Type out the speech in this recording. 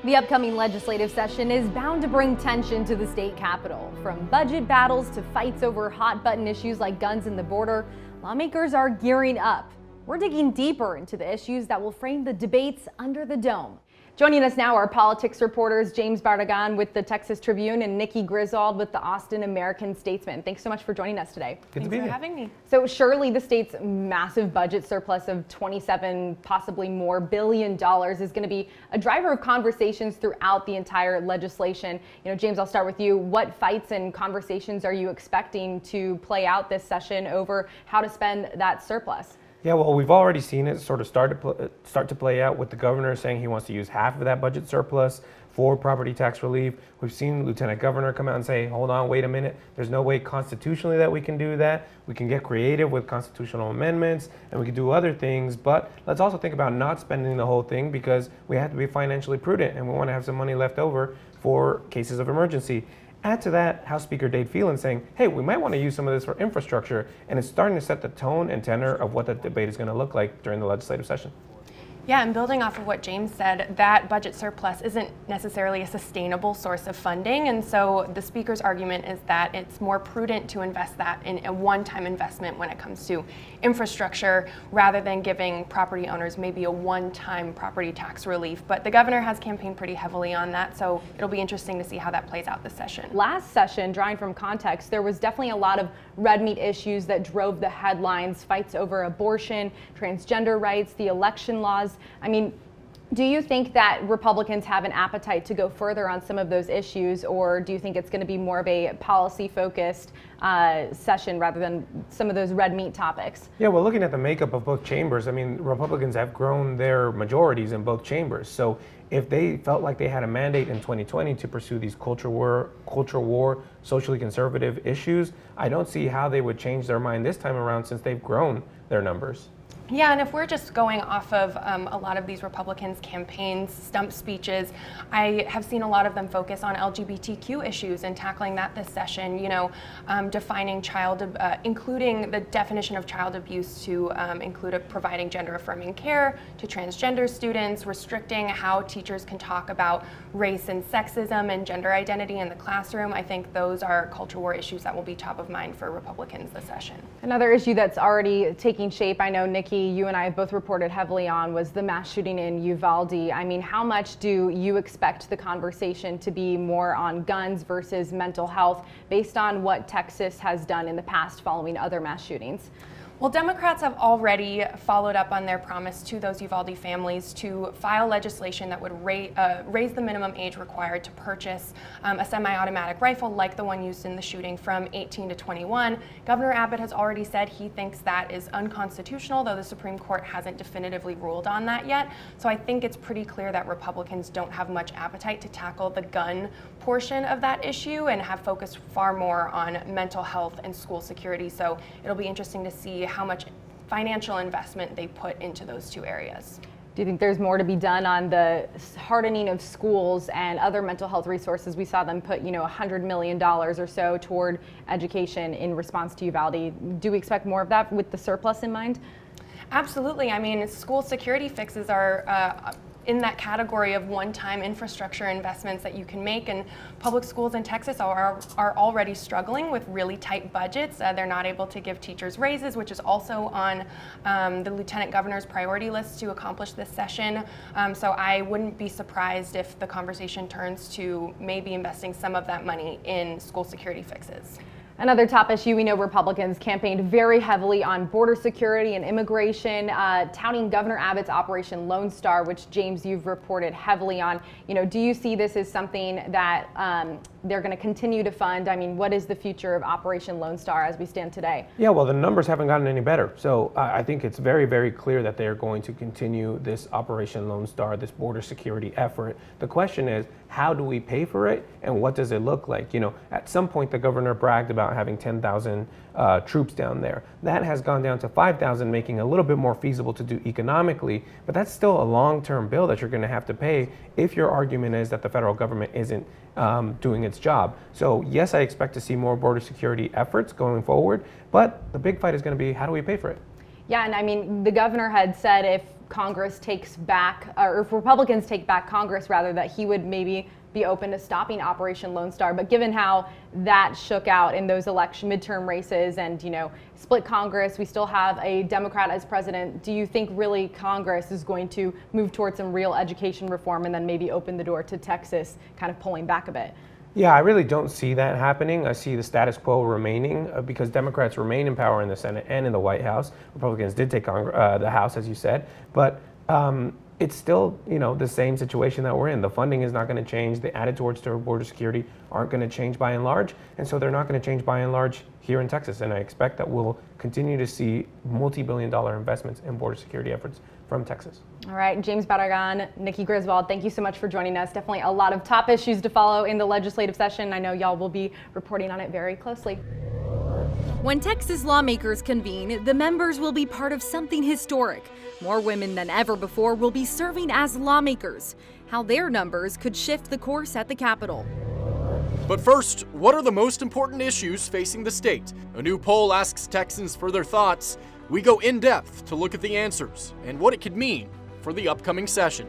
The upcoming legislative session is bound to bring tension to the state capitol. From budget battles to fights over hot-button issues like guns and the border, lawmakers are gearing up. We're digging deeper into the issues that will frame the debates under the dome. Joining us now are politics reporters James Barragan with the Texas Tribune and Nikki Griswold with the Austin American-Statesman. Thanks so much for joining us today. Good to be here. Thanks for having me. So surely the state's massive budget surplus of 27, possibly more billion dollars is going to be a driver of conversations throughout the entire legislation. James, I'll start with you. What fights and conversations are you expecting to play out this session over how to spend that surplus? Yeah, well, we've already seen it sort of start to play out with the governor saying he wants to use half of that budget surplus for property tax relief. We've seen Lieutenant Governor come out and say, hold on, wait a minute. There's no way constitutionally that we can do that. We can get creative with constitutional amendments and we can do other things, but let's also think about not spending the whole thing because we have to be financially prudent and we want to have some money left over for cases of emergency. Add to that House Speaker Dade Phelan saying, hey, we might want to use some of this for infrastructure, and it's starting to set the tone and tenor of what the debate is going to look like during the legislative session. Yeah, and building off of what James said, that budget surplus isn't necessarily a sustainable source of funding, and so the Speaker's argument is that it's more prudent to invest that in a one-time investment when it comes to infrastructure rather than giving property owners maybe a one-time property tax relief. But the governor has campaigned pretty heavily on that, so it'll be interesting to see how that plays out this session. Last session, drawing from context, there was definitely a lot of red meat issues that drove the headlines, fights over abortion, transgender rights, the election laws. I mean, do you think that Republicans have an appetite to go further on some of those issues, or do you think it's going to be more of a policy-focused session rather than some of those red meat topics? Yeah, well, looking at the makeup of both chambers, I mean, Republicans have grown their majorities in both chambers. So if they felt like they had a mandate in 2020 to pursue these culture war, socially conservative issues, I don't see how they would change their mind this time around since they've grown their numbers. Yeah, and if we're just going off of a lot of these Republicans' campaigns, stump speeches, I have seen a lot of them focus on LGBTQ issues and tackling that this session, defining including the definition of child abuse to include providing gender-affirming care to transgender students, restricting how teachers can talk about race and sexism and gender identity in the classroom. I think those are culture war issues that will be top of mind for Republicans this session. Another issue that's already taking shape, I know, Nikki, you and I have both reported heavily on, was the mass shooting in Uvalde. I mean, how much do you expect the conversation to be more on guns versus mental health based on what Texas has done in the past following other mass shootings? Well, Democrats have already followed up on their promise to those Uvalde families to file legislation that would raise the minimum age required to purchase a semi-automatic rifle like the one used in the shooting from 18 to 21. Governor Abbott has already said he thinks that is unconstitutional, though the Supreme Court hasn't definitively ruled on that yet. So I think it's pretty clear that Republicans don't have much appetite to tackle the gun portion of that issue and have focused far more on mental health and school security. So it'll be interesting to see how much financial investment they put into those two areas. Do you think there's more to be done on the hardening of schools and other mental health resources? We saw them put, $100 million or so toward education in response to Uvalde. Do we expect more of that with the surplus in mind? Absolutely. I mean, school security fixes are in that category of one-time infrastructure investments that you can make, and public schools in Texas are already struggling with really tight budgets. They're not able to give teachers raises, which is also on the Lieutenant Governor's priority list to accomplish this session. So I wouldn't be surprised if the conversation turns to maybe investing some of that money in school security fixes. Another top issue, we know Republicans campaigned very heavily on border security and immigration, touting Governor Abbott's Operation Lone Star, which, James, you've reported heavily on. Do you see this as something that they're going to continue to fund? I mean, what is the future of Operation Lone Star as we stand today? Yeah, well, the numbers haven't gotten any better. So I think it's very, very clear that they're going to continue this Operation Lone Star, this border security effort. The question is, how do we pay for it and what does it look like? At some point the governor bragged about having 10,000 troops down there. That has gone down to 5,000, making it a little bit more feasible to do economically, but that's still a long-term bill that you're going to have to pay if your argument is that the federal government isn't doing its job. So yes, I expect to see more border security efforts going forward, but the big fight is going to be, how do we pay for it? Yeah, and I mean, the governor had said if Congress takes back, or if Republicans take back Congress rather, that he would maybe be open to stopping Operation Lone Star. But given how that shook out in those midterm races and, split Congress, we still have a Democrat as president. Do you think really Congress is going to move towards some real education reform and then maybe open the door to Texas kind of pulling back a bit? Yeah, I really don't see that happening. I see the status quo remaining because Democrats remain in power in the Senate and in the White House. Republicans did take the House, as you said, but it's still, the same situation that we're in. The funding is not going to change. The attitudes toward border security aren't going to change by and large, and so they're not going to change by and large here in Texas. And I expect that we'll continue to see multi-billion-dollar investments in border security efforts from Texas. All right, James Barragan, Nikki Griswold, thank you so much for joining us. Definitely a lot of top issues to follow in the legislative session. I know y'all will be reporting on it very closely. When Texas lawmakers convene, the members will be part of something historic. More women than ever before will be serving as lawmakers. How their numbers could shift the course at the Capitol. But first, what are the most important issues facing the state? A new poll asks Texans for their thoughts. We go in depth to look at the answers and what it could mean for the upcoming session.